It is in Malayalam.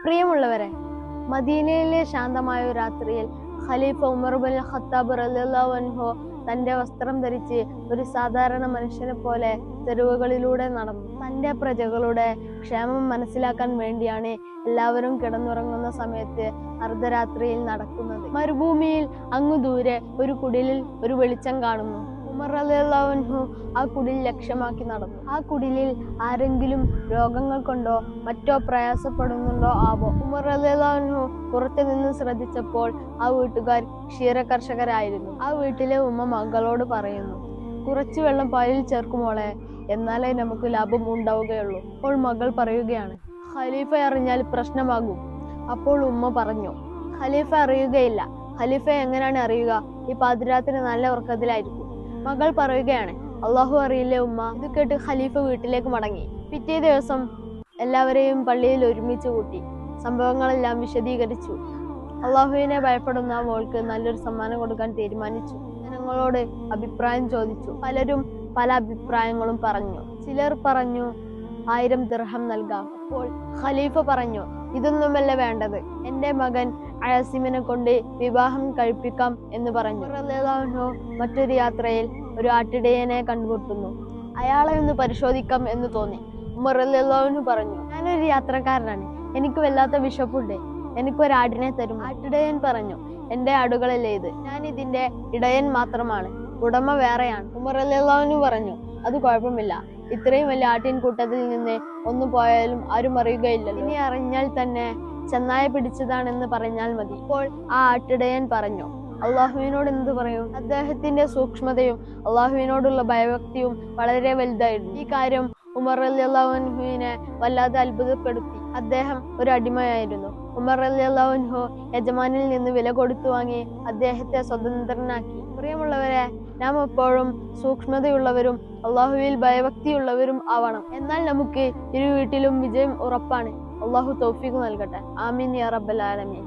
പ്രിയമുള്ളവരെ, മദീനയിലെ ശാന്തമായ ഒരു രാത്രിയിൽ ഖലീഫ ഉമർ ബിൻ ഖത്താബ് റളിയല്ലാഹു അൻഹു തന്റെ വസ്ത്രം ധരിച്ച് ഒരു സാധാരണ മനുഷ്യനെ പോലെ തെരുവുകളിലൂടെ നടന്നു. തന്റെ പ്രജകളുടെ ക്ഷേമം മനസ്സിലാക്കാൻ വേണ്ടിയാണ് എല്ലാവരും കിടന്നുറങ്ങുന്ന സമയത്ത് അർദ്ധരാത്രിയിൽ നടക്കുന്നത്. മരുഭൂമിയിൽ അങ്ങു ദൂരെ ഒരു കുടിലിൽ ഒരു വെളിച്ചം കാണുന്നു. ഉമർ റളിയല്ലാഹു അൻഹു ആ കുടിൽ ലക്ഷ്യമാക്കി നടന്നു. ആ കുടിലിൽ ആരെങ്കിലും രോഗങ്ങൾ കൊണ്ടോ മറ്റോ പ്രയാസപ്പെടുന്നുണ്ടോ ആവോ. ഉമർ റളിയല്ലാഹു അൻഹു പുറത്തു നിന്ന് ശ്രദ്ധിച്ചപ്പോൾ ആ വീട്ടുകാർ ക്ഷീരകർഷകരായിരുന്നു. ആ വീട്ടിലെ ഉമ്മ മകളോട് പറയുന്നു, കുറച്ചു വെള്ളം പാലിൽ ചേർക്കുമോളെ, എന്നാലേ നമുക്ക് ലാഭം ഉണ്ടാവുകയുള്ളൂ. അപ്പോൾ മകൾ പറയുകയാണ്, ഖലീഫ അറിഞ്ഞാൽ പ്രശ്നമാകും. അപ്പോൾ ഉമ്മ പറഞ്ഞു, ഖലീഫ അറിയുകയില്ല. ഖലീഫ എങ്ങനെയാണ് അറിയുക? ഈ പാതിരാത്രി നല്ല ഉറക്കത്തിലായിരിക്കും. മകൾ പറയുകയാണ്, അള്ളാഹു അറിയില്ലേ ഉമ്മ. ഇത് കേട്ട് ഖലീഫ വീട്ടിലേക്ക് മടങ്ങി. പിറ്റേ ദിവസം എല്ലാവരെയും പള്ളിയിൽ ഒരുമിച്ച് കൂട്ടി സംഭവങ്ങളെല്ലാം വിശദീകരിച്ചു. അള്ളാഹുവിനെ ഭയപ്പെടുന്ന മോൾക്ക് നല്ലൊരു സമ്മാനം കൊടുക്കാൻ തീരുമാനിച്ചു. ജനങ്ങളോട് അഭിപ്രായം ചോദിച്ചു. പലരും പല അഭിപ്രായങ്ങളും പറഞ്ഞു. ചിലർ പറഞ്ഞു 1000 ദിർഹം നൽകാം. അപ്പോൾ ഖലീഫ പറഞ്ഞു, ഇതൊന്നുമല്ല വേണ്ടത്, എന്റെ മകൻ ആസിമിനെ കൊണ്ട് വിവാഹം കഴിപ്പിക്കാം എന്ന് പറഞ്ഞു. മറ്റൊരു യാത്രയിൽ ഒരു ആട്ടിടയനെ കണ്ടുമുട്ടുന്നു. അയാളെ ഒന്ന് പരിശോധിക്കാം എന്ന് തോന്നി. ഉമർ റളിയല്ലാഹു അൻഹു പറഞ്ഞു, ഞാനൊരു യാത്രക്കാരനാണ്, എനിക്ക് വല്ലാത്ത വിശപ്പുണ്ട്, എനിക്കൊരാടിനെ തരും. ആട്ടിടയൻ പറഞ്ഞു, എന്റെ ആടുകളല്ലേ ഇത്, ഞാൻ ഇതിന്റെ ഇടയൻ മാത്രമാണ്, ഉടമ വേറെയാണ്. ഉമർ റളിയല്ലാഹു അൻഹു പറഞ്ഞു, അത് കുഴപ്പമില്ല, ഇത്രയും വലിയ ആട്ടിൻ കൂട്ടത്തിൽ നിന്ന് ഒന്നു പോയാലും ആരും അറിയുകയില്ലല്ലോ, ഇനി അറിഞ്ഞാൽ തന്നെ ചെന്നായ പിടിച്ചതാണെന്ന് പറഞ്ഞാൽ മതി. ഇപ്പോൾ ആ ആട്ടിടയൻ പറഞ്ഞു, അള്ളാഹുവിനോട് എന്ത് പറയും? അദ്ദേഹത്തിന്റെ സൂക്ഷ്മതയും അള്ളാഹുവിനോടുള്ള ഭയഭക്തിയും വളരെ വലുതായിരുന്നു. ഈ കാര്യം ഉമർ റളിയല്ലാഹു അൻഹുവിനെ വല്ലാതെ അത്ഭുതപ്പെടുത്തി. അദ്ദേഹം ഒരു അടിമയായിരുന്നു. ഉമർ റളിയല്ലാഹു അൻഹു യജമാനിൽ നിന്ന് വില കൊടുത്തു വാങ്ങി അദ്ദേഹത്തെ സ്വതന്ത്രനാക്കി. പ്രിയമുള്ളവരെ, നാം എപ്പോഴും സൂക്ഷ്മതയുള്ളവരും അള്ളാഹുവിൽ ഭയഭക്തിയുള്ളവരും ആവണം. എന്നാൽ നമുക്ക് ഇരു വീട്ടിലും വിജയം ഉറപ്പാണ്. അള്ളാഹു തൗഫീഖ് നൽകട്ടെ. ആമീൻ യാ റബ്ബൽ ആലമീൻ.